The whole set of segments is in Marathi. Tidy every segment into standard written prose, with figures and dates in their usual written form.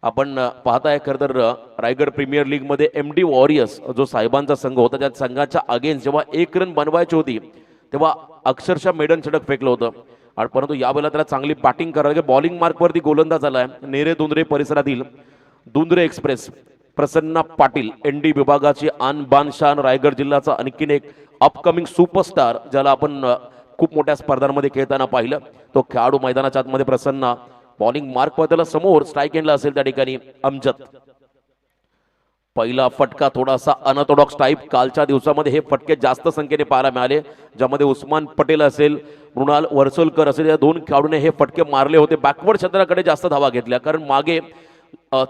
आपण पाहताय खरं तर रायगड प्रीमियर लीग मध्ये MD वॉरियर्स जो साहेबांचा संघ होता त्या संघाच्या अगेन्स्ट जेव्हा 1 रन बनवायची होती तेव्हा अक्षरशः मेडन षटक फेकलं होतं आणि परंतु यावेळेला त्याला चांगली बॅटिंग करायला बॉलिंग मार्कवरती गोलंदाज आलाय नेरे दुंद्रे परिसरातील दुंद्रे एक्सप्रेस प्रसन्न पाटील ND विभागाची आन बान शान रायगड जिल्ह्याचा आणखीन एक अपकमिंग सुपरस्टार ज्याला आपण खूप मोठ्या स्पर्धांमध्ये खेळताना पाहिलं तो खेळाडू मैदानाच्या आतमध्ये प्रसन्न बॉलिंग मार्क त्याला समोर स्ट्राइक एंडला असेल त्या ठिकाणी अमजद पहिला फटका थोडासा अनऑर्थोडॉक्स टाइप कालच्या दिवसामध्ये हे फटके जास्त संख्येने पाहायला मिळाले ज्यामध्ये उस्मान पटेल असेल मृणाल वर्सोलकर असेल या दोन खेळाडूने हे फटके मारले होते बॅकवर्ड क्षेत्राकडे जास्त धावा घेतल्या कारण मागे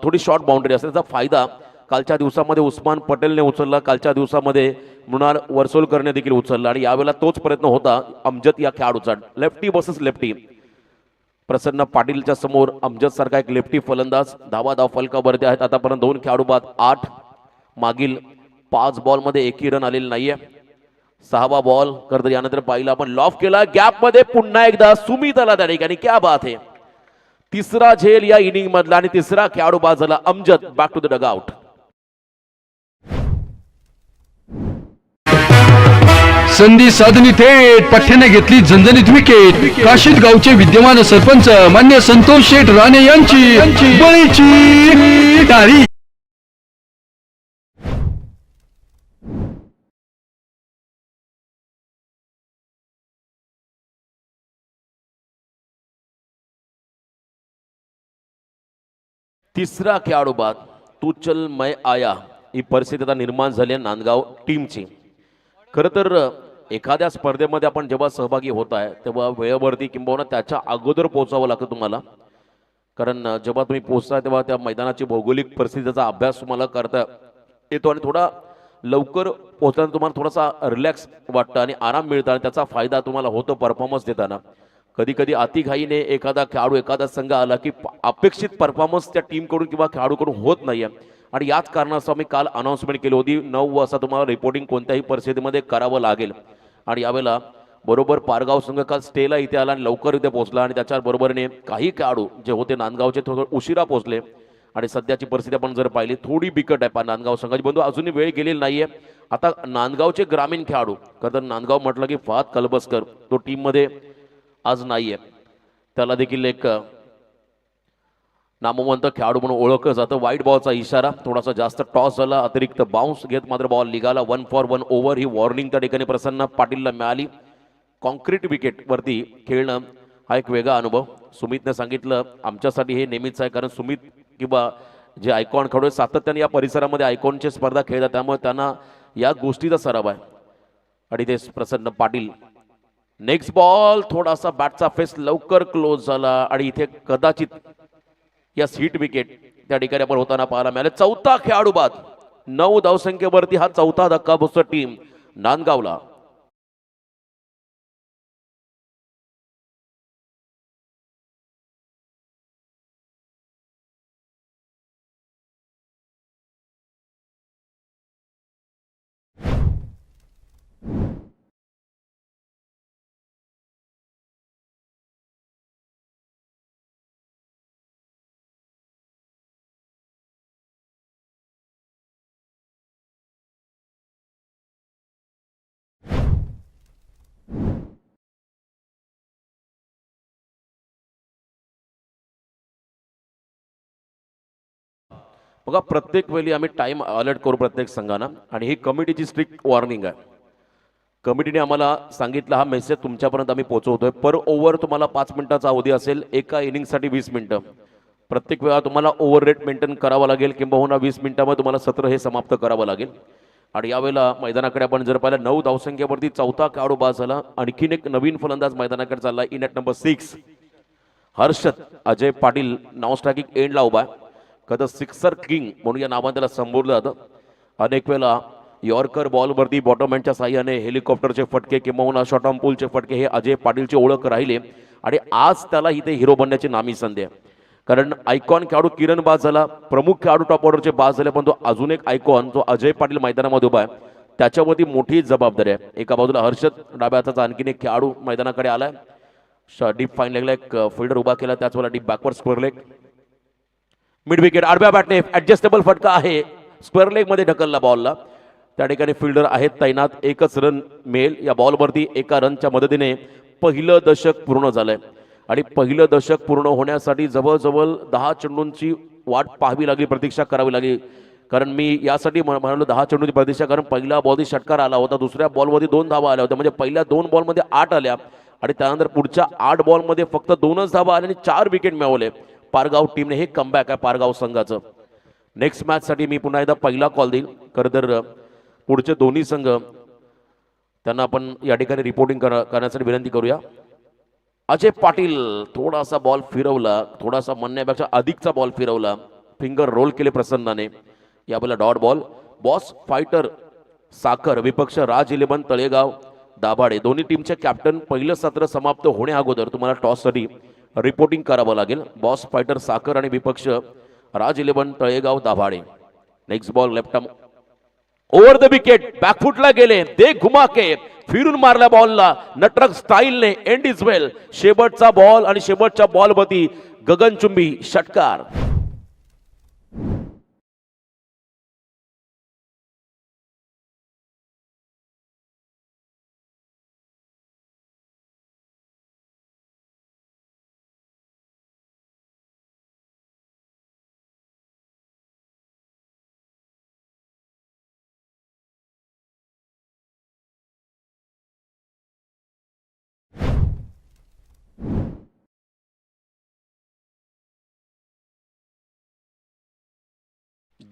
थोडी शॉर्ट बाउंड्री असते त्याचा फायदा कालच्या दिवसामध्ये उस्मान पटेलने उचलला कालच्या दिवसामध्ये मृणाल वर्सोलकरने देखील उचलला आणि यावेळेला तोच प्रयत्न होता अमजद या खेळाडूचा लेफ्टी वर्सेस लेफ्टी प्रसन्न पाटीलच्या समोर अमजद सारखा एक लेफ्टी फलंदाज धावा फलकावरती आहेत आतापर्यंत 2 खेळाडू बाद 8 मागील 5 बॉल मध्ये एकही रन आलेला नाहीये 6वा बॉल करत यानंतर पाहिलं आपण लॉफ केला गॅप मध्ये पुन्हा एकदा सुमित आला त्या ठिकाणी क्या बात आहे तिसरा झेल या इनिंग मधला आणि तिसरा खेळाडू बाद झाला Amjad back to the dugout संधी साधनी थेट पठ्याने घेतली झणझणीत विकेट काशीद गावचे विद्यमान सरपंच मान्य संतोष शेठ राणे यांची बळीची टाळी तिसरा खेळाडू बाद तू चल मैं आया ही परिस्थिती आता निर्माण झाली आहे नांदगाव टीमची खरं तर एखाद्या स्पर्धेमध्ये आपण जेव्हा सहभागी होत आहे तेव्हा वेळेवरती किंबहुना त्याच्या अगोदर पोहोचावं लागतं तुम्हाला कारण जेव्हा तुम्ही पोहोचता तेव्हा त्या मैदानाची भौगोलिक परिस्थितीचा अभ्यास तुम्हाला करता येतो आणि थोडा लवकर पोहोचताना तुम्हाला थोडासा रिलॅक्स वाटतं आणि आराम मिळतो आणि त्याचा फायदा तुम्हाला होतो परफॉर्मन्स देताना कधी कधी अतिघाईने एखादा खेळाडू एखादा संघ आला की अपेक्षित परफॉर्मन्स त्या टीमकडून किंवा खेळाडूकडून होत नाही आणि याच कारणास्तव मी काल अनाउन्समेंट केली होती 9 वाजता तुम्हाला रिपोर्टिंग कोणत्याही परिस्थितीमध्ये करावं लागेल आणि यावेळेला बरोबर पारगाव संघ काल स्टेला इथे आला आणि लवकर इथे पोहोचला आणि त्याच्या बरोबरीने काही खेळाडू जे होते नांदगावचे थोडं उशिरा पोहोचले आणि सध्याची परिस्थिती आपण जर पाहिली थोडी बिकट आहे नांदगाव संघाची बंधू अजूनही वेळ गेलेली नाहीये आता नांदगावचे ग्रामीण खेळाडू कारण नांदगाव म्हटलं की फहाद कलबसकर तो टीममध्ये आज नाहीये त्याला देखील एक नामवंत खेळाडू म्हणून ओळखलं जातं वाईट बॉलचा इशारा थोडासा जास्त टॉस झाला अतिरिक्त बाउन्स घेत मात्र बॉल निघाला 1 फॉर 1 ओव्हर ही वॉर्निंग त्या ठिकाणी प्रसन्न पाटीलला मिळाली कॉन्क्रीट विकेट वरती खेळणं हा एक वेगळा अनुभव सुमितने सांगितलं आमच्यासाठी हे नेहमीच आहे कारण सुमित किंवा जे आयकॉन खेळाडू सातत्याने या परिसरामध्ये आयकॉनची स्पर्धा खेळतात त्यामुळे त्यांना या गोष्टीचा सराव आहे आणि ते प्रसन्न पाटील नेक्स्ट बॉल थोडासा बॅटचा फेस लवकर क्लोज झाला आणि इथे कदाचित या सीट विकेट त्या ठिकाणी आपण होताना पाहायला मिळाले चौथा खेळाडू बाद 9 धावसंख्येवरती हा चौथा धक्का बसतो टीम नांदगावला बघा प्रत्येक वेळी आम्ही टाइम अलर्ट करू प्रत्येक संघाना आणि ही कमिटीची स्ट्रिक्ट वॉर्निंग आहे कमिटीने आम्हाला सांगितलं हा मेसेज तुमच्यापर्यंत आम्ही पोहोचवतोय पर ओव्हर तुम्हाला 5 मिनिटाचा अवधी असेल एका इनिंगसाठी 20 मिनिटं प्रत्येक वेळा तुम्हाला ओव्हर रेट मेंटेन करावा लागेल किंबहुना 20 मिनिटांमध्ये तुम्हाला सत्र हे समाप्त करावं लागेल आणि यावेळेला मैदानाकडे आपण जर पाहिलं 9 धावसंख्येवरती चौथा खेळाडू बाद झाला आणखीन एक नवीन फलंदाज मैदानाकडे चालला in at number 6 Harshad Ajay Patil now striking एंडला उभा आहे कदा सिक्सर किंग म्हणून या नावाने त्याला संबोधलं जातं अनेक वेळा यॉर्कर बॉलवरती बॉटमहँडच्या साह्याने हेलिकॉप्टरचे फटके किंवा शॉर्ट ऑन पूलचे फटके हे अजय पाटीलची ओळख राहिले आणि आज त्याला इथे हिरो बनण्याची नामी संधी आहे कारण आयकॉन खेळाडू किरण बाद झाला प्रमुख खेळाडू टॉप ऑर्डरचे बाद झाले पण तो अजून एक आयकॉन जो अजय पाटील मैदानामध्ये उभा आहे त्याच्यावरती मोठी जबाबदारी आहे एका बाजूला हर्षद डाव्या हाताचा आणखीन एक खेळाडू मैदानाकडे आलाय डीप फाईन लेगला एक फिल्डर उभा केला त्याच वेळेला deep backward square leg mid wicket आडव्या बॅटने ऍडजस्टेबल फटका आहे, स्क्वेअर लेग मध्ये ढकलला बॉलला. त्या ठिकाणी फिल्डर आहेत तैनात. एकच रन मिळेल या बॉलवरती. एका रनच्या मदतीने पहिलं दशक पूर्ण झालंय आणि पहिलं दशक पूर्ण होण्यासाठी जवळजवळ 10 चेंडूंची वाट पाहावी लागली, प्रतीक्षा करावी लागली. कारण मी यासाठी म्हणालो 10 चेंडूंची प्रतीक्षा, कारण पहिला बॉलमध्ये षटकार आला होता, दुसऱ्या बॉलमध्ये 2 धावा आल्या होत्या, म्हणजे पहिल्या 2 बॉलमध्ये 8 आल्या आणि त्यानंतर पुढच्या 8 बॉलमध्ये फक्त 2च धावा आल्या आणि 4 विकेट मिळवले पारगाव टीमने. हे कमबॅक आहे पारगाव संघाचं. नेक्स्ट मॅचसाठी मी पुन्हा एकदा पहिला कॉल देईल. खरं तर पुढचे दोन्ही संघ त्यांना आपण या ठिकाणी रिपोर्टिंग करण्यासाठी विनंती करूया. अजय पाटील थोडासा बॉल फिरवला, थोडासा म्हणण्यापेक्षा अधिकचा बॉल फिरवला, फिंगर रोल केले प्रसन्नाने. यावेळेला डॉट बॉल. बॉस फायटर साखर विपक्ष राज 11 तळेगाव दाभाडे. दोन्ही टीमचे कॅप्टन. पहिलं सत्र समाप्त होण्या अगोदर तुम्हाला टॉससाठी रिपोर्टिंग करावं लागेल. बॉस फायटर साखर आणि विपक्ष Raj 11 Talegaon Dabhade. Next ball left arm over the wicket, बॅकफुटला गेले, दे घुमा के फिरून मारल्या बॉलला नटरक स्टाईलने. End is well. शेवटचा बॉल आणि शेवटच्या बॉलवरती गगनचुंबी षटकार.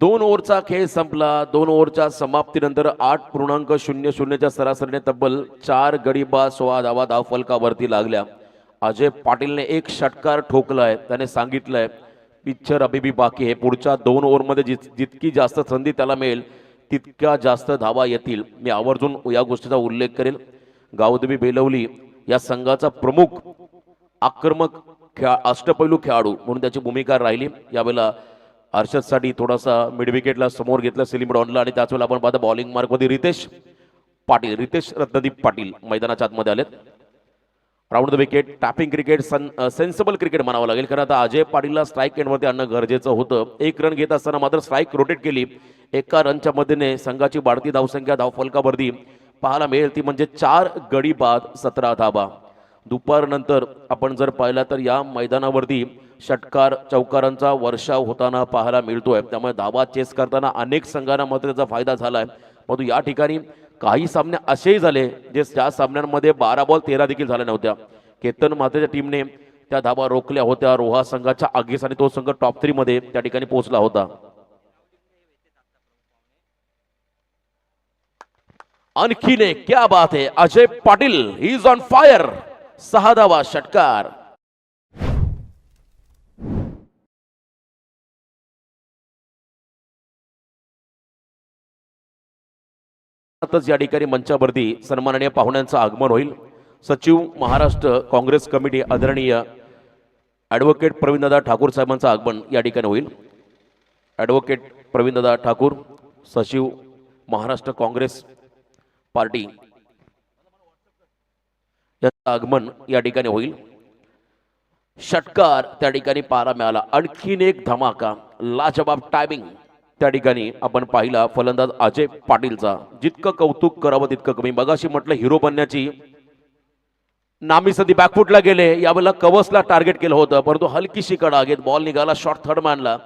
दोन ओव्हरचा खेळ संपला. 2 ओव्हरच्या समाप्तीनंतर 8.00च्या सरासरीने तब्बल 4 गडी बाद 16 धावा धावफलकावरती लागल्या. अजय पाटीलने एक षटकार ठोकलाय. त्याने सांगितलंय पिक्चर अभी भी बाकी आहे. पुढच्या 2 ओव्हरमध्ये जितकी जास्त संधी त्याला मिळेल तितक्या जास्त धावा येतील. मी आवर्जून या गोष्टीचा उल्लेख करेल. गावदेवी बेलवली या संघाचा प्रमुख आक्रमक अष्टपैलू खेळाडू म्हणून त्याची भूमिका राहिली. यावेळेला हर्षदसाठी थोडासा मिड विकेटला समोर घेतलं सेलिम डॉनला आणि त्याच वेळेला आपण पाहता बॉलिंग मार्कमध्ये रितेश रत्नदीप पाटील मैदानाच्या आतमध्ये आलेत. Round the wicket tapping cricket, sensible cricket म्हणावं लागेल, कारण आता अजय पाटीलला स्ट्राईक एंडवरती आणणं गरजेचं होतं. 1 रन घेत असताना मात्र स्ट्राईक रोटेट केली. एका रनच्या मदतीने संघाची वाढती धावसंख्या धावफलकावरती पाहायला मिळेल ती म्हणजे 4 गडी बाद 17 धावा. दुपारनंतर आपण जर पाहिला तर या मैदानावरती षटकार चौकारांचा वर्षाव होताना पाहायला मिळतोय. त्यामुळे धावा चेस करताना अनेक संघांना मात्र त्याचा फायदा झालाय. परंतु या ठिकाणी काही सामने असेही झाले जे ज्या सामन्यांमध्ये 12 बॉल 13 देखील झाल्या नव्हत्या. केतन मातेच्या टीमने त्या धावा रोखल्या होत्या रोहा संघाच्या आगीस आणि तो संघ टॉप 3 मध्ये त्या ठिकाणी पोहोचला होता. आणखीन एक क्या बात है, Ajay Patil he is on fire. 6 धावा षटकार. या ठिकाणी मंचावरती सन्माननीय पाहुण्यांचं आगमन होईल. सचिव महाराष्ट्र काँग्रेस कमिटी आदरणीय ॲडव्होकेट प्रवीणदादा ठाकूर साहेबांचं आगमन या ठिकाणी होईल. ॲडव्होकेट प्रवीणदादा ठाकूर सचिव महाराष्ट्र काँग्रेस पार्टी याचं आगमन या ठिकाणी होईल. षटकार त्या ठिकाणी पाहायला मिळाला. आणखीन एक धमाका लाजवाब टायमिंग त्या ठिकाणी आपण पाहिला फलंदाज अजय पाटीलचा. जितकं कौतुक करावं तितकं कमी. मगाशी म्हटलं हिरो बनण्याची नामी संधी बॅकफुटला गेले. यावेळेला कवसला टार्गेट केलं होतं परंतु हलकीशी कडा घेत बॉल निघाला. शॉर्ट थर्ड मॅनला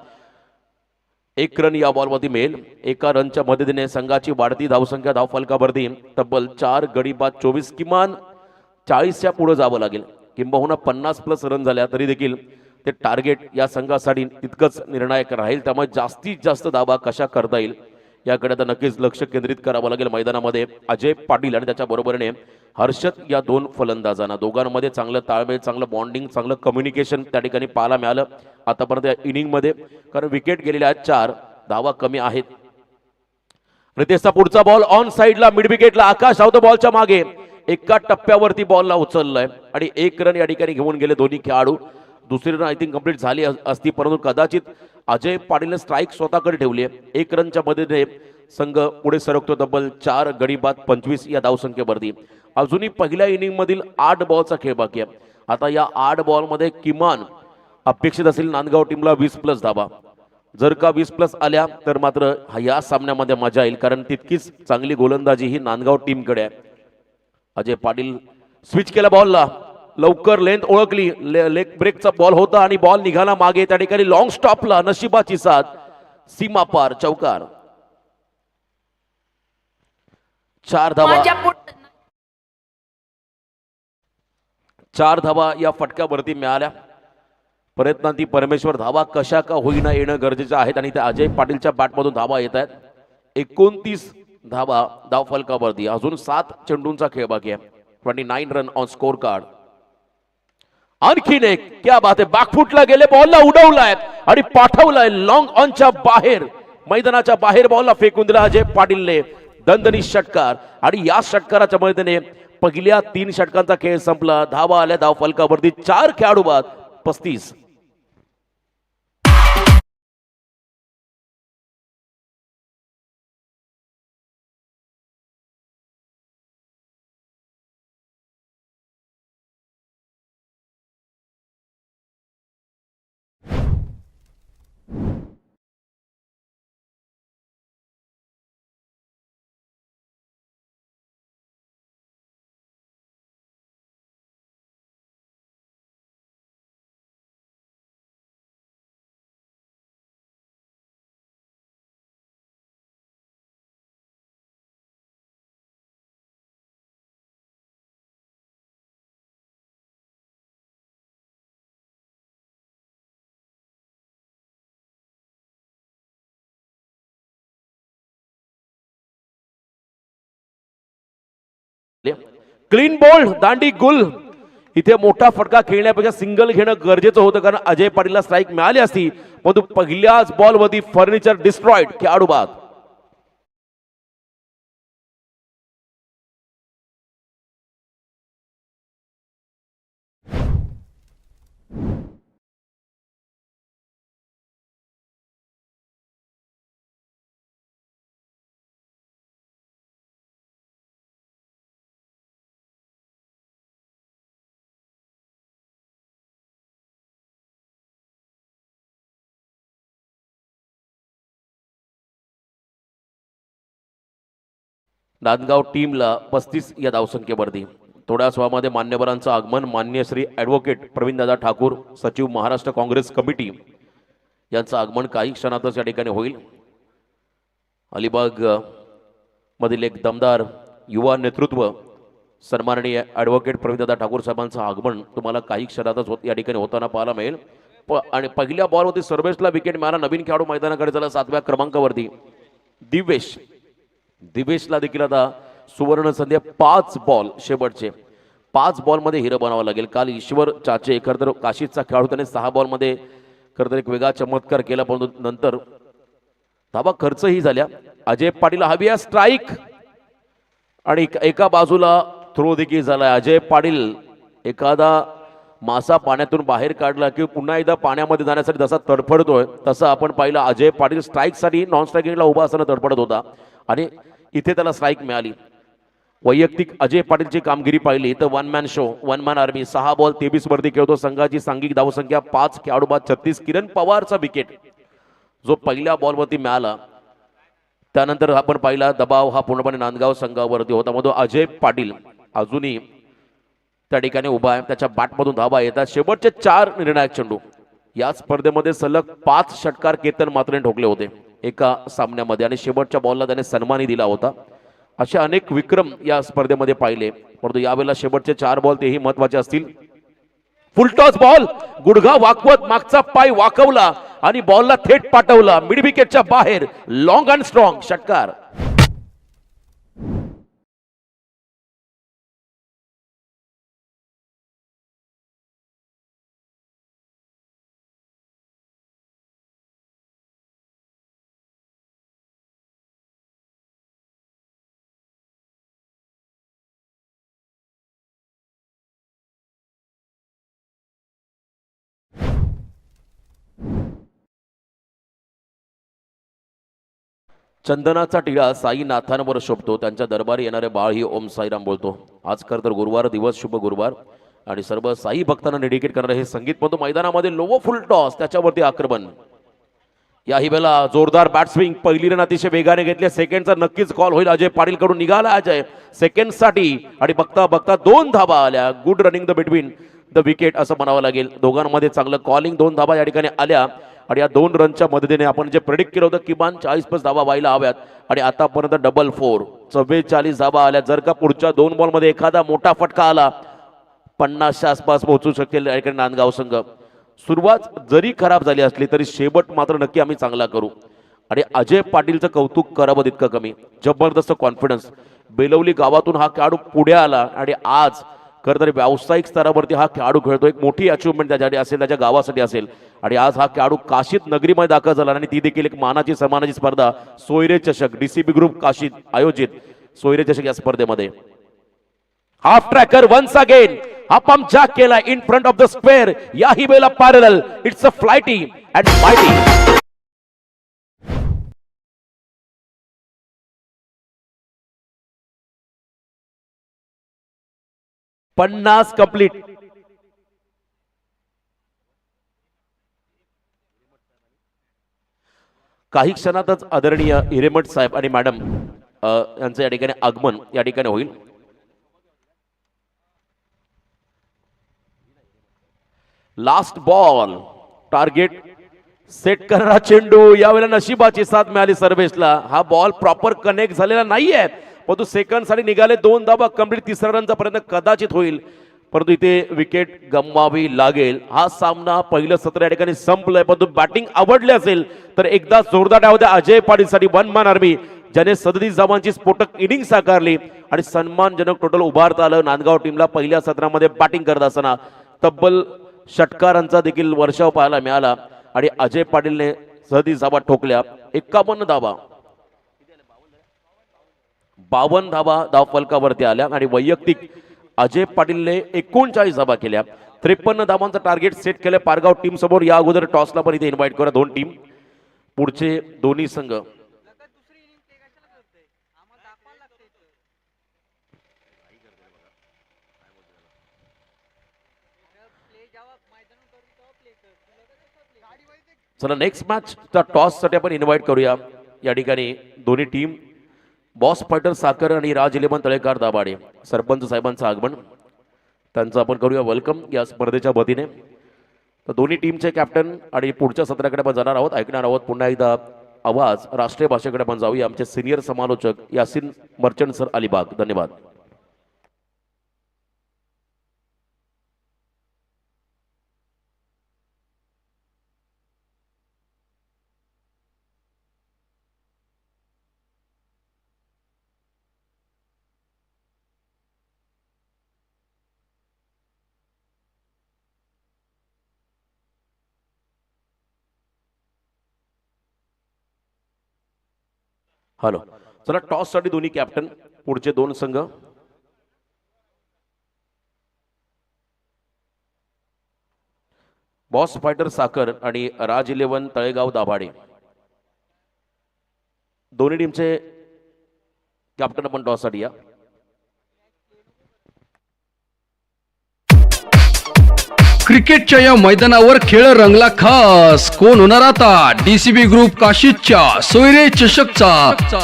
1 रन या बॉलवरती मिळेल. एका रनच्या मदतीने संघाची वाढती धावसंख्या धावफलकावरती तब्बल 4 गडी बाद 24 किमान 40च्या पुढे जावं लागेल. किंबहुना 50+ रन झाल्या तरी देखील ते टार्गेट या संघासाठी तितकंच निर्णायक राहील. त्यामुळे जास्तीत जास्त धावा कशा करता येईल याकडे आता नक्कीच लक्ष केंद्रित करावं लागेल मैदानामध्ये. अजय पाटील आणि त्याच्या बरोबरीने हर्षद या 2 फलंदाजांना दोघांमध्ये चांगलं ताळमेळ, चांगलं बॉन्डिंग, चांगलं कम्युनिकेशन त्या ठिकाणी पाहायला मिळालं आतापर्यंत या इनिंगमध्ये. कारण विकेट गेलेल्या आहेत 4, धावा कमी आहेत. रितेशचा पुढचा बॉल ऑन साइडला मिड विकेटला. आकाश धावतो बॉलच्या मागे. एका टप्प्यावरती बॉलला उचललाय आणि 1 रन या ठिकाणी घेऊन गेले दोन्ही खेळाडू. दुसरी रन आय थिंक कंप्लीट झाली असती परंतु कदाचित अजय पाटीलने स्ट्राईक स्वतःकडे ठेवली आहे. 1 रनच्या मदतीने संघ पुढे सरकतो तब्बल 4 गडी बाद 25 या धावसंख्येवरती. अजूनही पहिल्या इनिंग मधील 8 बॉलचा खेळ बाकी आहे. आता या 8 बॉलमध्ये किमान अपेक्षित असेल नांदगाव टीमला 20+ धावा. जर का 20+ आल्या तर मात्र या सामन्यामध्ये मजा येईल, कारण तितकीच चांगली गोलंदाजी ही नांदगाव टीमकडे आहे. अजय पाटील स्विच केला बॉलला, लवकर लेंथ ओळखली, लेग ब्रेकचा बॉल होता आणि बॉल निघाला मागे. त्या ठिकाणी लॉंग स्टॉपला नशिबाची साथ, सीमा पार चौकार. 4 धावा, 4 धावा या फटक्यावरती मिळाल्या. प्रयत्नांती परमेश्वर धावा कशा का होईना येणं गरजेचं आहे आणि त्या अजय पाटीलच्या बॅटमधून धावा येत आहेत. 29 धावा धाव फलकावरती. अजून 7 चेंडूंचा खेळ बाकी आहे. 29 रन ऑन स्कोर कार्ड. आणखीन एक, क्या बात आहे, बॅकफुटला गेले, बॉलला उडवलाय आणि पाठवलाय लॉंग ऑनच्या बाहेर, मैदानाच्या बाहेर बॉलला फेकून दिला अजय पाटीलने. दणदणीत षटकार आणि या षटकाराच्या मदतीने पहिल्या 3 षटकांचा खेळ संपला. धावा आल्या धाव फलकावरती. 4 खेळाडू बाद, 35. क्लीन बॉल, दांडी गुल. इथे मोठा फटका खेळण्यापेक्षा सिंगल घेणं गरजेचं होतं, कारण अजय पाटीलला स्ट्राईक मिळाली असती, परंतु पहिल्याच बॉलवरती फर्निचर डिस्ट्रॉइड, खेळाडू बाद. नांदगाव टीमला 35 या धावसंख्येवरती. थोड्याच वेळामध्ये मान्यवरांचं आगमन. मान्य श्री ॲडव्होकेट प्रवीणदादा ठाकूर, सचिव महाराष्ट्र काँग्रेस कमिटी यांचं आगमन काही क्षणातच या ठिकाणी होईल. अलिबाग मधील एक दमदार युवा नेतृत्व सन्माननीय ॲडव्होकेट प्रवीणदादा ठाकूर साहेबांचं आगमन तुम्हाला काही क्षणातच या ठिकाणी होताना पाहायला मिळेल. आणि पहिल्या बॉलवरती सर्वेशला विकेट मिळाला. नवीन खेळाडू मैदानाकडे झाला 7व्या क्रमांकावरती दिवेशला देखील आता सुवर्ण संधी. 5 बॉल शेवटचे, 5 बॉलमध्ये हिरं बनावं लागेल. काल ईश्वर चाचे खरंतर काशीचा खेळाडू, त्याने 6 बॉलमध्ये खरंतर एक वेगळा चमत्कार केला, परंतु नंतर धावा खर्चही झाल्या. अजय पाटील हवी आहे स्ट्राईक आणि एका बाजूला थ्रो देखील झाला. अजय पाटील एखादा मासा पाण्यातून बाहेर काढला की पुन्हा एकदा पाण्यामध्ये जाण्यासाठी जसा तडफडतोय तसं आपण पाहिलं. अजय पाटील स्ट्राईकसाठी नॉन स्ट्रायकिंगला उभा असताना तडफडत होता आणि इथे त्याला स्ट्राईक मिळाली. वैयक्तिक अजय पाटीलची कामगिरी पाहिली तर 1 man show, 1 man army. 6 ball 23 वरती खेळतो. संघाची सांघिक धावसंख्या 5, खेळाडू बाद 36. किरण पवारचा विकेट जो पहिल्या बॉलवरती मिळाला, त्यानंतर आपण पाहिला दबाव हा पूर्णपणे नांदगाव संघावरती होता. मग अजय पाटील अजूनही त्या ठिकाणी उभा आहे. त्याच्या बॅटमधून धावा येतात. शेवटचे 4 निर्णायक चेंडू. या स्पर्धेमध्ये सलग 5 षटकार केतन मात्रेने ठोकले होते एका सामन्यामध्ये आणि शेवटच्या बॉलला त्याने सन्मानही दिला होता. असे अनेक विक्रम या स्पर्धेमध्ये पाहिले, परंतु यावेळेला शेवटचे 4 बॉल तेही महत्वाचे असतील. फुलटॉस बॉल, गुडघा वाकवत मागचा पाय वाकवला आणि बॉलला थेट पाठवला मिड विकेटच्या बाहेर. लॉंग अँड स्ट्रॉंग षटकार. चंदनाचा टिळा साईनाथांवर शोभतो, त्यांच्या दरबारी येणारे बाळ ही ओम साईराम बोलतो. आज खरं तर गुरुवार दिवस, शुभ गुरुवार आणि सर्व साई भक्तांना डेडिकेट करणारे हे संगीत. पण मैदानामध्ये लोवो फुल टॉस, त्याच्यावरती आक्रमण. याही वेळेला जोरदार बॅट्सविंग, पहिली रन अतिशय वेगाने घेतले, सेकंडचा नक्कीच कॉल होईल. अजय पाटील कडून निघाला अजय सेकंड साठी आणि बघता बघता 2 धाबा आल्या. Good running the between the wicket असं म्हणावं लागेल. दोघांमध्ये चांगलं कॉलिंग, 2 धाबा या ठिकाणी आल्या आणि या 2 रनच्या मदतीने आपण जे प्रेडिक्ट केलं होतं किमान 40+ धाबा व्हायला हव्यात आणि आतापर्यंत डबल 4 44 धाबा आल्या. जर का पुढच्या 2 बॉलमध्ये एखादा मोठा फटका आला 50च्या आसपास पोहोचू शकेल या ठिकाणी नांदगाव संघ. सुरुवात जरी खराब झाली असली तरी शेवट मात्र नक्की आम्ही चांगला करू आणि अजय पाटीलचं कौतुक करावं तितकं कमी. जबरदस्त कॉन्फिडन्स, बेलवली गावातून हा खेळाडू पुढे आला आणि आज खरं तर व्यावसायिक स्तरावरती हा खेळाडू खेळतो. एक मोठी अचिव्हमेंट त्याच्यासाठी असेल, त्याच्या गावासाठी असेल आणि आज हा खेळाडू काशीद नगरीमध्ये दाखल झाला आणि ती देखील एक मानाची सन्मानाची स्पर्धा सोयरे चषक डीसीबी ग्रुप काशीद आयोजित सोयरे चषक या स्पर्धेमध्ये. हाफ ट्रॅकर वन्स अगेन हा पंप जॅक केला in front of the square. याही वेळेला parallel, it's a flighty and fighting. पन्नास कंप्लीट. काही क्षणातच आदरणीय हिरेमठ साहेब आणि मॅडम यांचं या ठिकाणी आगमन या ठिकाणी होईल. लास्ट बॉल, टार्गेट सेट करणारा चेंडू. यावेळेला नशिबाची साथ मिळाली सर्वेशला. हा बॉल प्रॉपर कनेक्ट झालेला नाहीये परंतु सेकंड साठी निघाले. 2 धाबा कंप्लीट. 3रा रनचा प्रयत्न कदाचित होईल परंतु इथे विकेट गमवावी लागेल. हा सामना पहिलं सत्र या ठिकाणी संपलंय परंतु बॅटिंग आवडली असेल तर एकदा जोरदार डाव द्या अजय पाटील साठी. 1 man आर्मी ज्याने 37 धावांची स्फोटक इनिंग साकारली आणि सन्मानजनक टोटल उभारता आलं नांदगाव टीमला. पहिल्या सत्रामध्ये बॅटिंग करत असताना तब्बल षटकारांचा देखील वर्षाव पाहायला मिळाला आणि अजय पाटीलने 37 धावा ठोकल्या. 51 धावा, 52 धावा धाव फलकावरती आल्या आणि वैयक्तिक अजय पाटीलने 39 धावा केल्या. 53 धावांचं टार्गेट सेट केलं पारगाव टीम समोर. या अगोदर टॉसला पण इथे इन्व्हाइट करा 2 टीम. पुढचे दोन्ही संघ चला नेक्स्ट मॅचचा टॉस साठी आपण इन्व्हाइट करूया. या ठिकाणी दोन्ही टीम बॉस फायटर साखर आणि राज 11 तळेकर दाभाडे सरपंच साहेबांचं आगमन त्यांचं आपण करूया वेलकम या स्पर्धेच्या वतीने. तर दोन्ही टीमचे कॅप्टन आणि पुढच्या सत्राकडे आपण जाणार आहोत, ऐकणार आहोत पुन्हा एकदा आवाज राष्ट्रीय भाषेकडे आपण जाऊया. आमचे सिनियर समालोचक यासिन मर्चंट सर अलिबाग. धन्यवाद. हॅलो, चला टॉस साठी दोन्ही कॅप्टन पुढचे 2 संघ. बॉस फायटर साखर आणि राज 11 तळेगाव दाभाडे दोन्ही टीमचे कॅप्टन आपण टॉस साठी या. क्रिकेटच्या या मैदानावर खेळ रंगला खास. कोण होणार आता डीसीबी ग्रुप काशीदच्या सोयरे चषकचा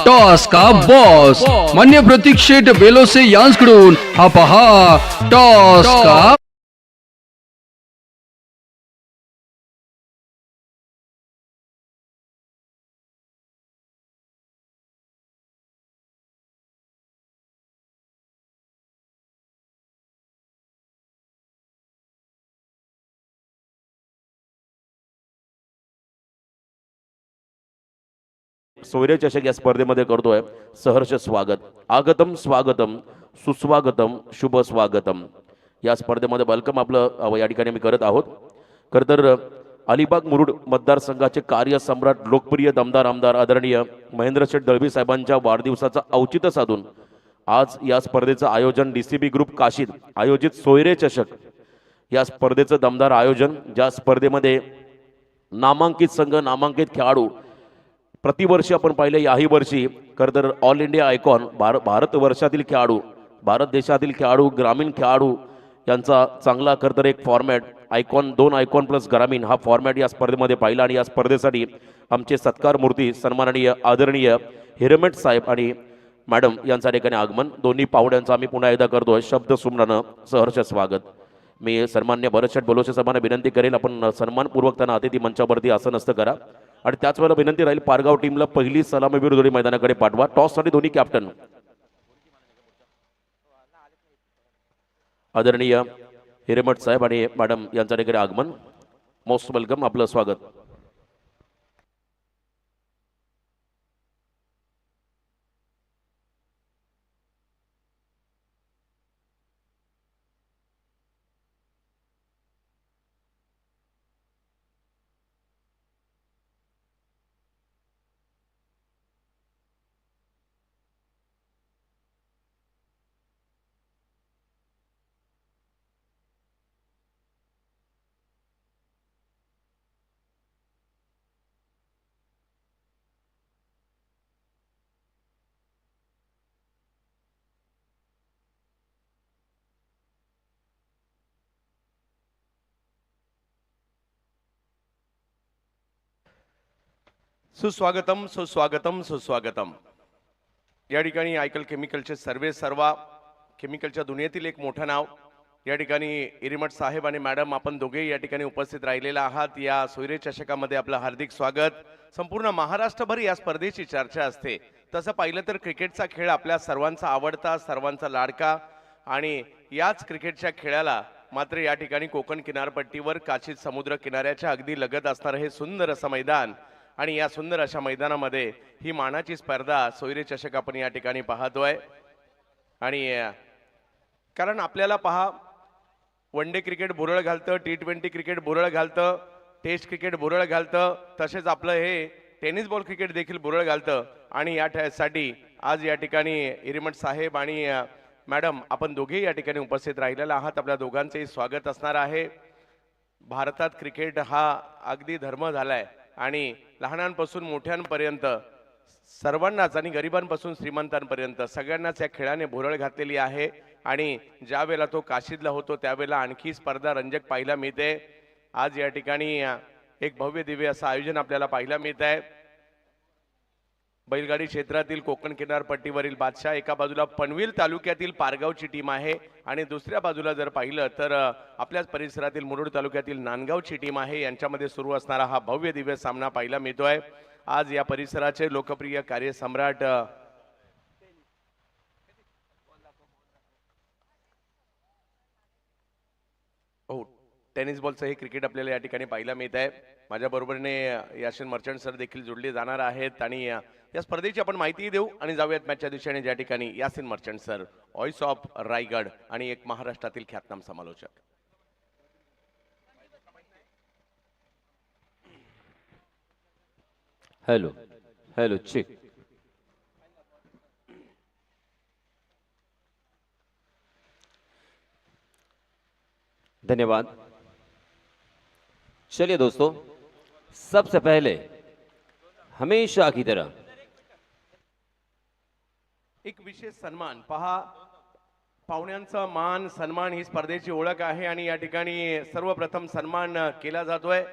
टॉस का बॉस. मान्य प्रतीक शेठ बेलोसे यांकडून हा पहा टॉस का. सोयरे चषक या स्पर्धेमध्ये करतोय सहर्ष स्वागत. आगतम स्वागतम सुस्वागतम शुभ स्वागतम या स्पर्धेमध्ये वेलकम आपलं या ठिकाणी आम्ही करत आहोत. खरं तर अलिबाग मुरुड मतदारसंघाचे कार्य सम्राट लोकप्रिय दमदार आमदार आदरणीय महेंद्र शेठ दळवी साहेबांच्या वाढदिवसाचं औचित्य साधून आज या स्पर्धेचं आयोजन डीसीबी ग्रुप काशीद आयोजित सोयरे चषक या स्पर्धेचं दमदार आयोजन. ज्या स्पर्धेमध्ये नामांकित संघ नामांकित खेळाडू प्रतिवर्षी आपण पाहिले, याही वर्षी खरं तर ऑल इंडिया आयकॉन भारत वर्षातील खेळाडू भारत देशातील खेळाडू ग्रामीण खेळाडू यांचा चांगला खरं तर एक फॉर्मॅट आयकॉन 2 आयकॉन प्लस ग्रामीण हा फॉर्मॅट या स्पर्धेमध्ये पाहिला आणि या स्पर्धेसाठी आमचे सत्कार मूर्ती सन्माननीय आदरणीय हिरेमठ साहेब आणि मॅडम यांचा ठिकाणी आगमन. दोन्ही पाहुण्यांचं आम्ही पुन्हा एकदा करतोय शब्द सुमरानं सहर्ष स्वागत. मी सन्मान्य भरतशेठ बोलोसे साहेबांना विनंती करेल आपण सन्मानपूर्वक त्यांना अतिथी मंचावरती आसन असतं करा. आणि त्याच वेळेला विनंती राहील पारगाव टीमला पहिली सलामीवीर जोडी मैदानाकडे पाठवा. टॉससाठी दोन्ही कॅप्टन आदरणीय हिरेमठ साहेब आणि मॅडम यांच्या ठिकाणी आगमन. मोस्ट वेलकम, आपलं स्वागत. सुस्वागतम सुस्वागतम सुस्वागतम. या ठिकाणी आयकल केमिकलचे सर्वा केमिकलच्या दुनियेतील एक मोठं नाव या ठिकाणी हिरेमठ साहेब आणि मॅडम आपण दोघे या ठिकाणी उपस्थित राहिलेला आहात. या सोयरे चषकामध्ये आपलं हार्दिक स्वागत. संपूर्ण महाराष्ट्रभर या स्पर्धेची चर्चा असते. तसं पाहिलं तर क्रिकेटचा खेळ आपल्या सर्वांचा आवडता, सर्वांचा लाडका आणि याच क्रिकेटच्या खेळाला मात्र या ठिकाणी कोकण किनारपट्टीवर काशीद समुद्र किनाऱ्याच्या अगदी लगत असणारं हे सुंदर असं मैदान आणि या सुंदर अशा मैदानामध्ये ही मानाची स्पर्धा सोयरे चषक आपण या ठिकाणी पाहतोय. आणि कारण आपल्याला पहा, वन डे क्रिकेट बुरळ घालतं, T20 क्रिकेट बुरळ घालतं, टेस्ट क्रिकेट बुरळ घालतं, तसेच आपलं हे टेनिस बॉल क्रिकेट देखील बुरळ घालतं. आणि यासाठी आज या ठिकाणी हिरेमठ साहेब आणि मॅडम आपण दोघे या ठिकाणी उपस्थित राहिलेला आहात. आपल्या दोघांचेही स्वागत असणार आहे. भारतात क्रिकेट हा अगदी धर्म झालाय आणि लहानांपासून मोठ्यांपर्यंत सर्वांनाच आणि गरिबांपासून श्रीमंतांपर्यंत सगळ्यांनाच या खेळाने भुरळ घातलेली आहे. आणि ज्या वेळेला तो काशीदला होतो त्यावेळेला आणखी स्पर्धा रंजक पाहायला मिळते. आज या ठिकाणी एक भव्य दिव्य असं आयोजन आपल्याला पाहायला मिळत आहे. बैलगाडी क्षेत्रातील कोकण किनारपट्टीवरील बादशाह एका बाजूला पनवेल तालुक्यातील पारगावची टीम आहे आणि दुसऱ्या बाजूला जर पाहिलं तर आपल्याच परिसरातील मुरुड तालुक्यातील नांदगावची टीम आहे. यांच्यामध्ये सुरू असणारा हा भव्य दिव्य सामना पाहायला मिळतोय. आज या परिसराचे लोकप्रिय कार्यसम्राट टेनिस बॉलचं हे क्रिकेट आपल्याला या ठिकाणी पाहायला मिळत आहे. माझ्या बरोबरने याशिन मर्चंट सर देखील जोडले जाणार आहेत आणि या स्पर्धेची आपण माहिती देऊ आणि जाऊयात मॅचच्या दिशेने. ज्या ठिकाणी Yasin Merchant sir, voice of Raigad आणि एक महाराष्ट्रातील ख्यातनाम समालोचक. Hello hello check. धन्यवाद. चलिए दोस्तों, सबसे पहले हमेशा की तरह एक विशेष सन्मान पहा. पाहुण्यांचा मान सन्मान ही स्पर्धेची ओळख आहे आणि या ठिकाणी सर्वप्रथम सन्मान केला जातोय.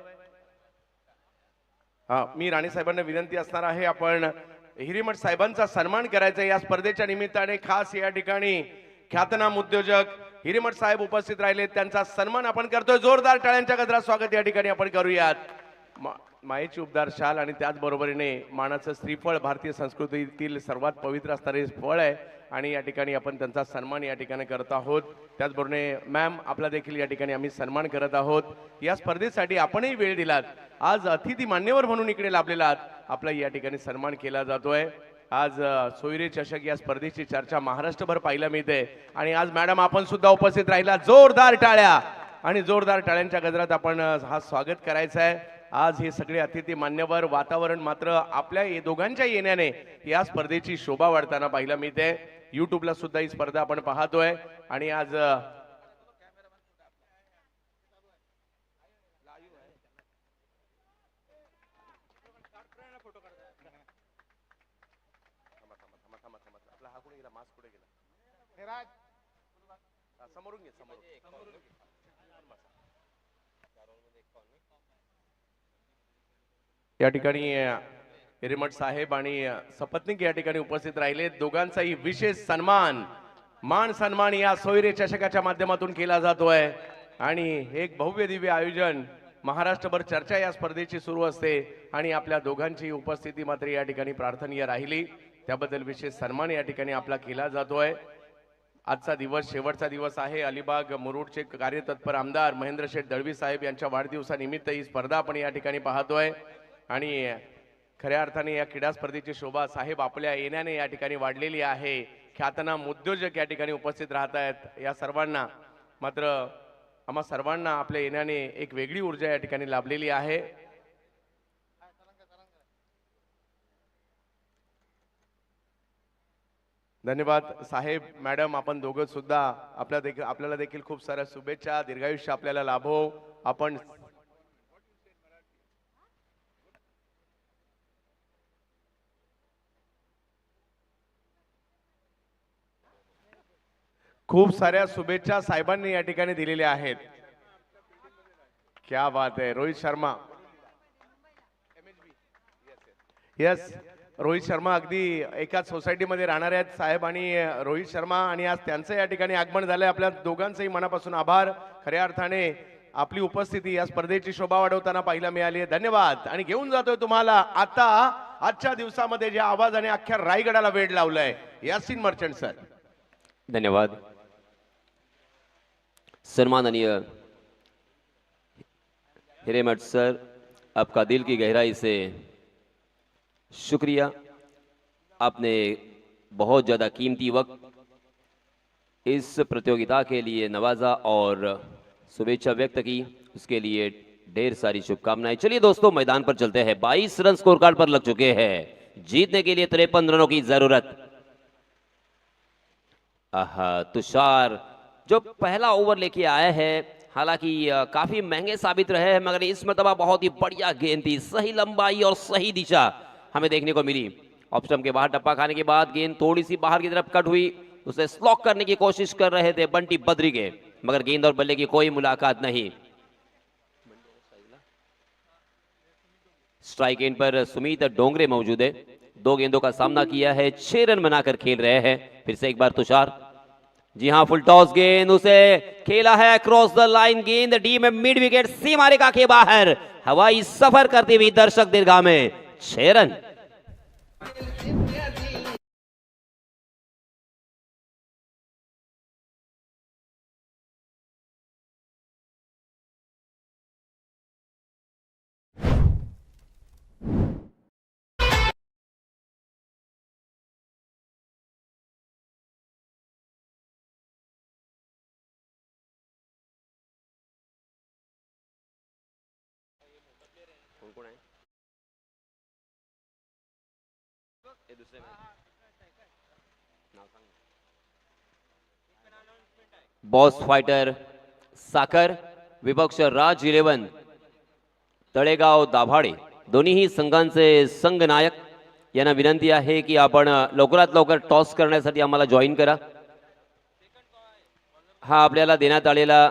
मी राणे साहेबांना विनंती असणार आहे, आपण हिरेमठ साहेबांचा सन्मान करायचा या स्पर्धेच्या निमित्ताने. खास या ठिकाणी ख्यातनाम उद्योजक हिरेमठ साहेब उपस्थित राहिले, त्यांचा सन्मान आपण करतोय. जोरदार टाळ्यांच्या गजरात स्वागत या ठिकाणी आपण करूयात. मायेची उबदार शाल आणि त्याचबरोबरीने मानाचं श्रीफळ भारतीय संस्कृतीतील सर्वात पवित्र असणारे फळ आहे आणि या ठिकाणी आपण त्यांचा सन्मान या ठिकाणी करत आहोत. त्याचबरोबरीने मॅम आपला देखील या ठिकाणी आम्ही सन्मान करत आहोत. या स्पर्धेसाठी आपणही वेळ दिलात, आज अतिथी मान्यवर म्हणून इकडे लाभलेला आहात, आपला या ठिकाणी सन्मान केला जातोय. आज सोयरे चषक या स्पर्धेची चर्चा महाराष्ट्रभर पाहायला मिळते आणि आज मॅडम आपण सुद्धा उपस्थित राहिला. जोरदार टाळ्या आणि जोरदार टाळ्यांच्या गजरात आपण हा स्वागत करायचं आहे. आज हे सगळे अतिथी मान्यवर, वातावरण मात्र आपल्या दोघांच्या येण्याने या स्पर्धेची शोभा वाढताना पाहायला मिळते. युट्यूबला सुद्धा ही स्पर्धा आपण पाहतोय आणि आज समोरून घे, समोरून. या ठिकाणी हिरेमठ साहेब आणि सपत्नीक या ठिकाणी उपस्थित राहिले. दोघांचाही विशेष सन्मान मान सन्मान या सोयरे चषकाच्या माध्यमातून केला जातोय आणि एक भव्य दिव्य आयोजन महाराष्ट्रभर चर्चा या स्पर्धेची सुरू असते आणि आपल्या दोघांची उपस्थिती मात्र या ठिकाणी प्रार्थनीय राहिली. त्याबद्दल विशेष सन्मान या ठिकाणी आपला केला जातोय. आजचा दिवस शेवटचा दिवस आहे. अलिबाग मुरुडचे कार्यतत्पर आमदार महेंद्र शेठ दळवी साहेब यांच्या वाढदिवसानिमित्त ही स्पर्धा आपण या ठिकाणी पाहतोय आणि खऱ्या अर्थाने या क्रीडा स्पर्धेची शोभा साहेब आपल्या येण्याने या ठिकाणी वाढलेली आहे. ख्यातनाम उद्योजक या ठिकाणी उपस्थित राहत आहेत. या सर्वांना मात्र आम्हा सर्वांना आपल्या येण्याने एक वेगळी ऊर्जा या ठिकाणी लाभलेली आहे. धन्यवाद साहेब मॅडम. आपण दोघं सुद्धा आपल्याला देखील खूप साऱ्या शुभेच्छा. दीर्घायुष्य आपल्याला लाभो. आपण खूप साऱ्या शुभेच्छा साहेबांनी या ठिकाणी दिलेल्या आहेत. क्या बात आहे. रोहित शर्मा. यस रोहित शर्मा अगदी एकाच सोसायटीमध्ये राहणारे आहेत साहेब आणि रोहित शर्मा आणि आज त्यांचं या ठिकाणी आगमन झालंय. आपल्या दोघांचंही मनापासून आभार. खऱ्या अर्थाने आपली उपस्थिती या स्पर्धेची शोभा वाढवताना पाहायला मिळाली आहे. धन्यवाद. आणि घेऊन जातोय तुम्हाला आता आजच्या दिवसामध्ये ज्या आवाजाने अख्ख्या रायगडाला वेड लावलंय यासिन मर्चंट सर. धन्यवाद. सम्माननीय हिरेमठ सर, आपका दिल की गहराई से शुक्रिया. आपने बहुत ज़्यादा कीमती वक्त इस प्रतियोगिता के लिए नवाजा और शुभेच्छा व्यक्त की, उसके लिए ढेर सारी शुभकामनाएं. चलिए दोस्तों मैदान पर चलते हैं. 22 रन स्कोर कार्ड पर लग चुके हैं. जीतने के लिए 53 रनों की जरूरत. तुषार जो पहला ओवर लेके आए हैं, हालांकि काफी महंगे साबित रहे हैं, मगर इस मरतबा बहुत ही बढ़िया गेंद थी. सही लंबाई और सही दिशा हमें देखने को मिली. ऑफ स्टंप के बाहर टप्पा खाने के बाद गेंद थोड़ी सी बाहर की तरफ कट हुई. उसे स्लॉक करने की कोशिश कर रहे थे बंटी बद्री के, मगर गेंद और बल्ले की कोई मुलाकात नहीं. स्ट्राइक एंड पर सुमित डोंगरे मौजूद है. 2 गेंदों का सामना किया है, 6 रन बनाकर खेल रहे हैं. फिर से एक बार तुषार. जी हां, फुल टॉस गेंद, उसे खेला है क्रॉस द लाइन. गेंद डी में मिड विकेट सीमा रेखा के बाहर हवाई सफर करती हुई दर्शक दीर्घा में. 6 रन. बॉस फायटर साखर विपक्ष राज 11 तळेगाव दाभाडे दोन्हीही संघांचे संघनायक यांना विनंती आहे की आपण लवकरात लवकर टॉस करण्यासाठी आम्हाला जॉईन करा. हा आपल्याला देण्यात आलेला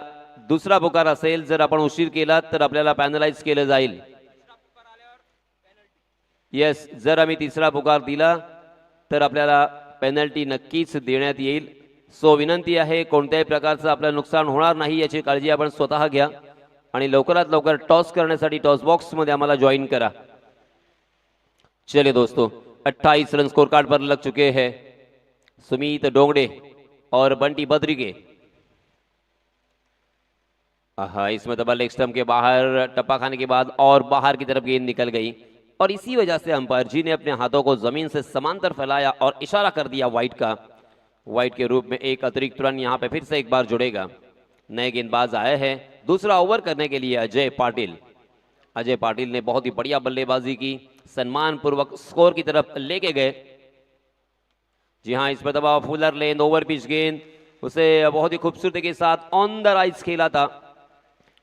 दुसरा पुकार असेल. जर आपण उशीर केला तर आपल्याला पॅनलाइज केलं जाईल. येस, जर आम्ही तिसरा पुकार दिला तर आपल्याला पेनल्टी नक्कीच देण्यात येईल. सो विनंती आहे कोणत्याही प्रकारचं आपलं नुकसान होणार नाही याची काळजी आपण स्वतः घ्या आणि लवकरात लवकर टॉस करण्यासाठी टॉस बॉक्स मध्ये आम्हाला जॉईन करा. चलिए दोस्तों, 28 रन स्कोर कार्ड पर लग चुके हैं सुमित डोंगरे और बंटी बद्री के. इसमें तो लेग स्टंप के बाहर टप्पा खाने के बाद और बाहर की तरफ गेंद निकल गई और इसी वजह से अंपायर जी ने अपने हाथों को जमीन से समांतर फैलाया और इशारा कर दिया वाइड का. वाइड के रूप में एक अतिरिक्त रन यहाँ पे फिर से एक बार जुड़ेगा. नए गेंदबाज आए हैं दूसरा ओवर करने के लिए अजय पाटिल. अजय पाटिल ने बहुत ही बढ़िया बल्लेबाजी की, सम्मान पूर्वक स्कोर की तरफ लेके गए. जी हाँ, इस पर दबाव फुलर लेन ओवर पिच गेंद, उसे बहुत ही खूबसूरती के साथ ऑन द राइज खेला था,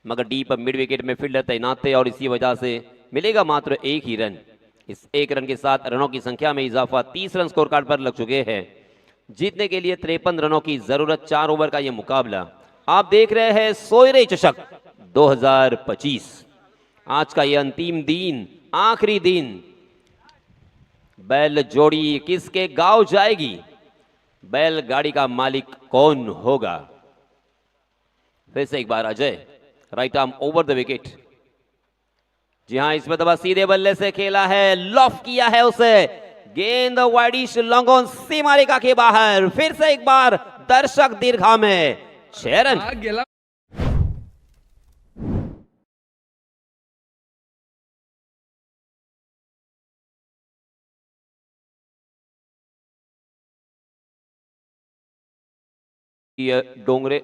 मगर डीप मिड विकेट में फील्डर तैनात थे और इसी वजह से मिलेगा मात्र 1 ही रन. इस 1 रन के साथ रनों की संख्या में इजाफा 30 रन स्कोर कार्ड पर लग चुके हैं. जीतने के लिए 53 रनों की जरूरत. 4 ओवर का यह मुकाबला आप देख रहे हैं सोयरे चषक 2025. आज का यह अंतिम दिन आखिरी दिन बैल जोड़ी किसके गांव जाएगी, बैलगाड़ी का मालिक कौन होगा। फिर से एक बार Ajay, right arm over the wicket. जी हां, इसमें दबा सीधे बल्ले से खेला है, लॉफ किया है उसे, गेंद वाइडिश लॉन्ग ऑन सीमा रेखा के बाहर। फिर से एक बार दर्शक दीर्घा में 6 रन। हा गेला डोंगरे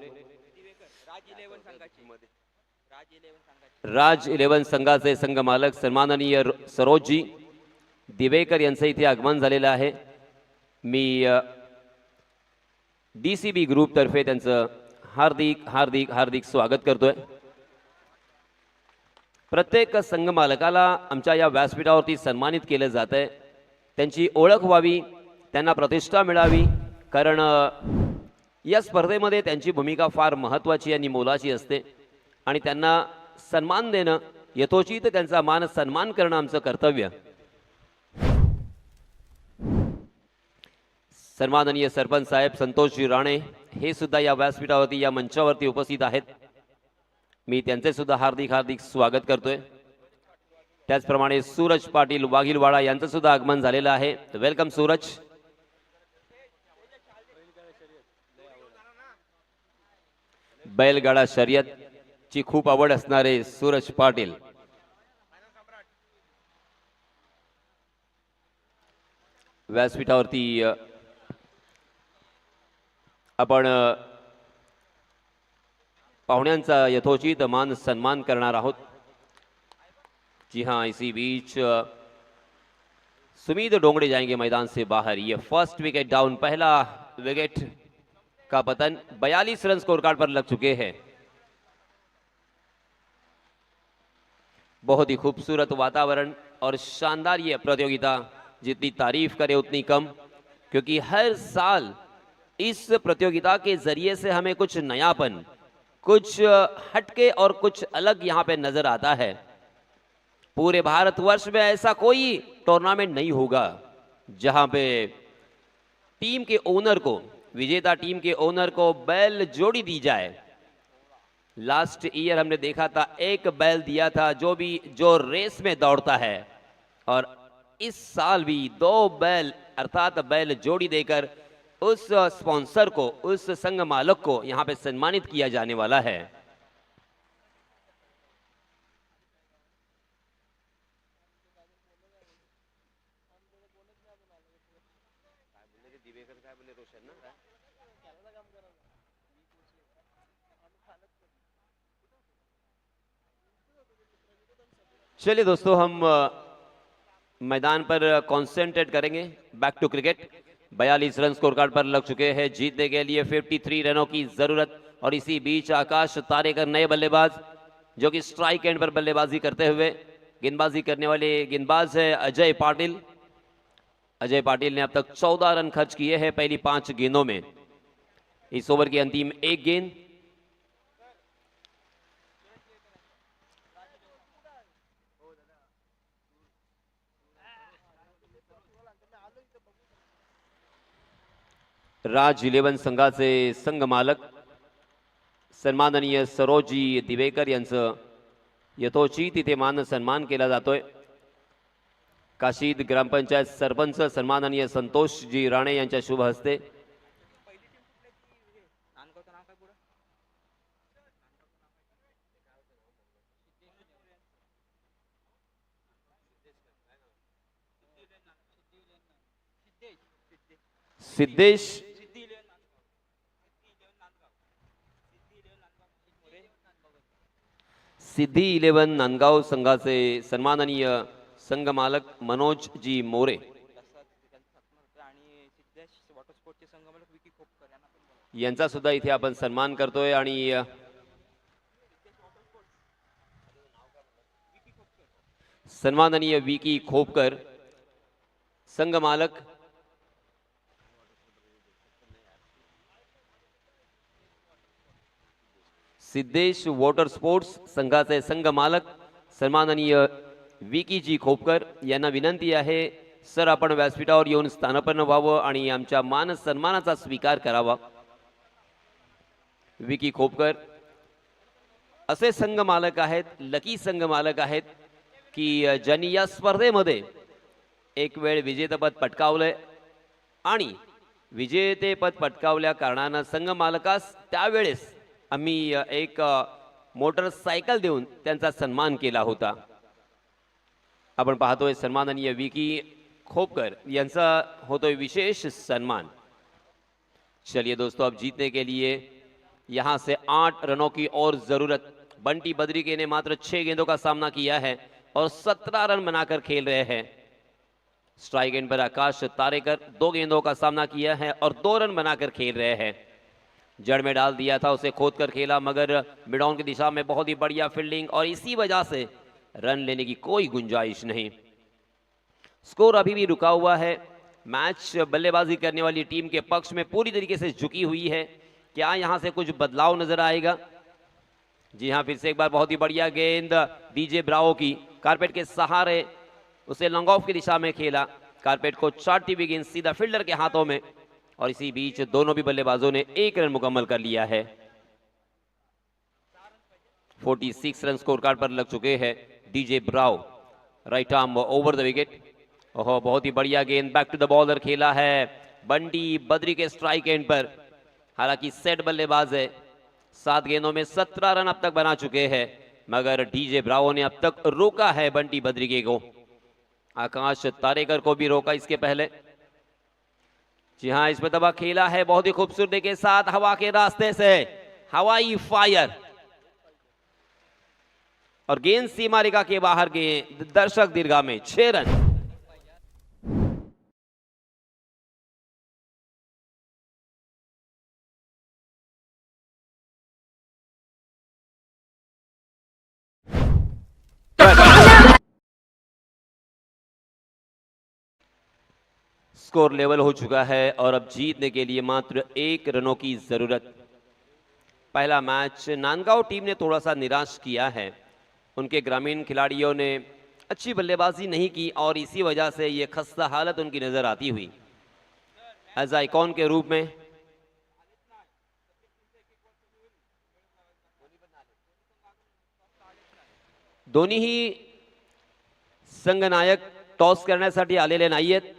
राज 11 संघाचे संघ मालक सन्माननीय सरोजी दिवेकर यांचं इथे आगमन झालेलं आहे। मी DCB ग्रुप तर्फे त्यांचं हार्दिक हार्दिक हार्दिक स्वागत करतोय। प्रत्येक संघ मालकाला आमच्या या व्यासपीठावरती सन्मानित केलं जात आहे, त्यांची ओळख व्हावी, त्यांना प्रतिष्ठा मिळावी, कारण या स्पर्धेमध्ये त्यांची भूमिका फार महत्त्वाची आणि मोलाची असते आणि त्यांना सन्मान देणं, यथोचित त्यांचा मान सन्मान करणं आमचं कर्तव्य। सन्माननीय सरपंच साहेब संतोषजी राणे हे सुद्धा या व्यासपीठावरती या मंचावरती उपस्थित आहेत, मी त्यांचे सुद्धा हार्दिक हार्दिक स्वागत करतोय। त्याचप्रमाणे सूरज पाटील वाघिलवाडा यांचं सुद्धा आगमन झालेलं आहे, वेलकम सूरज। बैलगाडा शर्यत ची खूप आवड असणारे सूरज पाटील। व्यासपीठावरती आपण पाहुण्यांचा यथोचित मान सन्मान करणार आहोत। जी हां, इसी बीच सुमीत डोंगरे जाएंगे मैदान से बाहर। ये फर्स्ट विकेट डाउन, पहला विकेट का पतन। 42 रन स्कोर कार्ड पर लग चुके हैं। बहुत ही खूबसूरत वातावरण और शानदार ये प्रतियोगिता, जितनी तारीफ करे उतनी कम, क्योंकि हर साल इस प्रतियोगिता के जरिए से हमें कुछ नयापन, कुछ हटके और कुछ अलग यहाँ पे नजर आता है। पूरे भारतवर्ष में ऐसा कोई टूर्नामेंट नहीं होगा जहाँ पे टीम के ओनर को, विजेता टीम के ओनर को बैल जोड़ी दी जाए। लास्ट ईयर हमने देखा था, एक बैल दिया था जो रेस में दौड़ता है, और इस साल भी 2 बैल अर्थात बैल जोड़ी देकर उस स्पॉन्सर को, उस संघ मालक को यहां पे सम्मानित किया जाने वाला है। चलिए दोस्तों, हम मैदान पर कॉन्सेंट्रेट करेंगे। Back to cricket. 42 run score card पर लग चुके हैं। जीतने के लिए 53 रनों की जरूरत, और इसी बीच आकाश तारेकर नए बल्लेबाज जो कि स्ट्राइक एंड पर बल्लेबाजी करते हुए, गेंदबाजी करने वाले गेंदबाज है अजय पाटिल। अजय पाटिल ने अब तक 14 रन खर्च किए हैं पहली 5 गेंदों में। इस ओवर की अंतिम 1 गेंद। राज 11 संघाचे संघ मालक सन्माननीय सरोजी दिवेकर यांचं यथोचित इथे मान सन्मान केला जातोय। काशीद ग्रामपंचायत सरपंच सन्माननीय संतोषजी राणे यांच्या शुभ हस्ते सिद्धेश सिद्धी 11 नांदगाव संघाचे सन्माननीय संघ मालक मनोज जी मोरे यांचा सुद्धा इथे आपण सन्मान करतोय। आणि सन्माननीय विकी खोपकर संघ मालक, सिद्धेश वॉटर स्पोर्ट्स संघाचे संघ मालक सन्माननीय विकी जी खोपकर यांना विनंती आहे, सर आपण व्यासपीठावर येऊन स्थानापन्न व्हावं आणि आमच्या मान सन्मानाचा स्वीकार करावा. विकी खोपकर असे संघ मालक आहेत, लकी संघ मालक आहेत की ज्यांनी या स्पर्धेमध्ये एक वेळ विजेतेपद पटकावलंय आणि विजेतेपद पटकावल्या कारणानं संघ मालकास त्यावेळेस आम्ही एक मोटरसायकल देऊन त्यांचा सन्मान केला होता. आपण पाहतोय सन्माननीय विकी खोपकर यांचा होतोय विशेष सन्मान. चलिए दोस्तों, अब जीतने के लिए यहां से 8 रनों की और जरूरत. बंटी बद्रिके ने मात्र 6 गेंदों का सामना किया है और 17 रन बनाकर खेल रहे हैं. स्ट्राइक एंड पर आकाश तारेकर 2 गेंदों का सामना किया है और 2 रन बनाकर खेल रहे हैं. जड़ में डाल दिया था, उसे खोद कर खेला मगर मिड ऑन की दिशा में बहुत ही बढ़िया फील्डिंग और इसी वजह से रन लेने की कोई गुंजाइश नहीं. स्कोर अभी भी रुका हुआ है. मैच बल्लेबाजी करने वाली टीम के पक्ष में पूरी तरीके से झुकी हुई है. क्या यहां से कुछ बदलाव नजर आएगा? जी हां, फिर से एक बार बहुत ही बढ़िया गेंद डीजे ब्रावो की कारपेट के सहारे उसे लॉन्ग ऑफ की दिशा में खेला. कारपेट को चाटती हुई गेंद सीधा फील्डर के हाथों में और इसी बीच दोनों भी बल्लेबाजों ने 1 रन मुकम्मल कर लिया है. 46 रन स्कोर कार्ड पर लग चुके हैं. DJ ब्राव right arm over the wicket. ओहो, बहुत ही बढ़िया गेंद बैक टू द बॉलर खेला है बंटी बद्री के स्ट्राइक एंड पर. हालांकि सेट बल्लेबाज है, 7 गेंदों में 17 रन अब तक बना चुके हैं मगर डीजे ब्रावो ने अब तक रोका है बंटी बद्रिके को. आकाश तारेकर को भी रोका इसके पहले. जी हां, इसमें दबा खेला है बहुत ही खूबसूरती के साथ हवा के रास्ते से हवाई फायर और गेंद सीमा रेखा के बाहर गए दर्शक दीर्घा में 6 रन. स्कोर लेवल हो चुका है और अब जीतने के लिए मात्र 1 रनों की जरूरत. पहला मैच नांदगांव टीम ने थोड़ा सा निराश किया है. उनके ग्रामीण खिलाड़ियों ने अच्छी बल्लेबाजी नहीं की और इसी वजह से ये खस्ता हालत उनकी नजर आती हुई. एज आइकॉन के रूप में दोन्ही संघनायक टॉस करण्यासाठी आलेले नाहीयेत.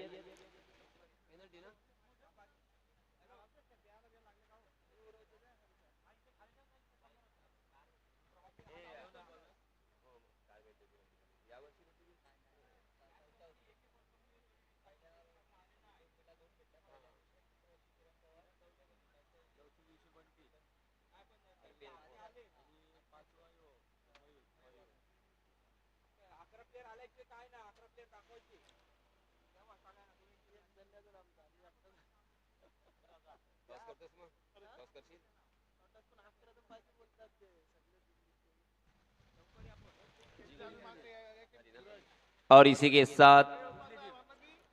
और इसी के साथ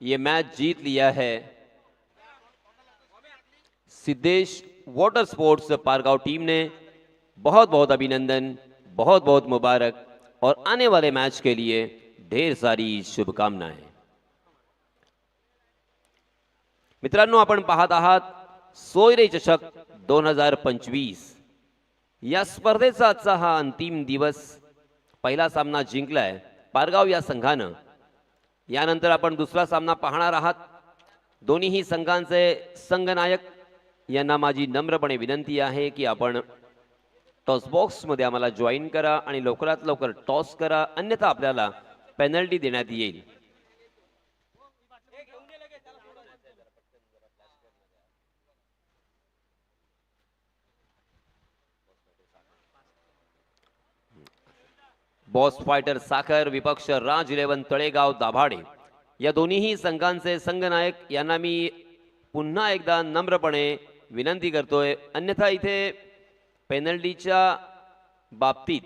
ये मैच जीत लिया है Siddhesh water sports Pargaon team ने. बहुत बहुत अभिनंदन, बहुत बहुत मुबारक और आने वाले मैच के लिए ढेर सारी शुभकामनाएं. मित्रांनो, आपण पाहत आहात सोयरे चषक 2025. या स्पर्धेचा आजचा हा अंतिम दिवस. पहिला सामना जिंकलाय पारगाव या संघानं. यानंतर आपण दुसरा सामना पाहणार आहात. दोन्हीही संघांचे संघनायक यांना माझी नम्रपणे विनंती आहे की आपण टॉस बॉक्स मध्ये आम्हाला जॉईन करा आणि लवकरात लवकर टॉस करा, अन्यथा आपल्याला पेनल्टी देण्यात येईल. बॉस फायटर साखर विपक्ष राज 11 तळेगाव दाभाडे या दोन्हीही संघांचे संघनायक यांना मी पुन्हा एकदा नम्रपणे विनंती करतोय, अन्यथा इथे पेनल्टीच्या बाबतीत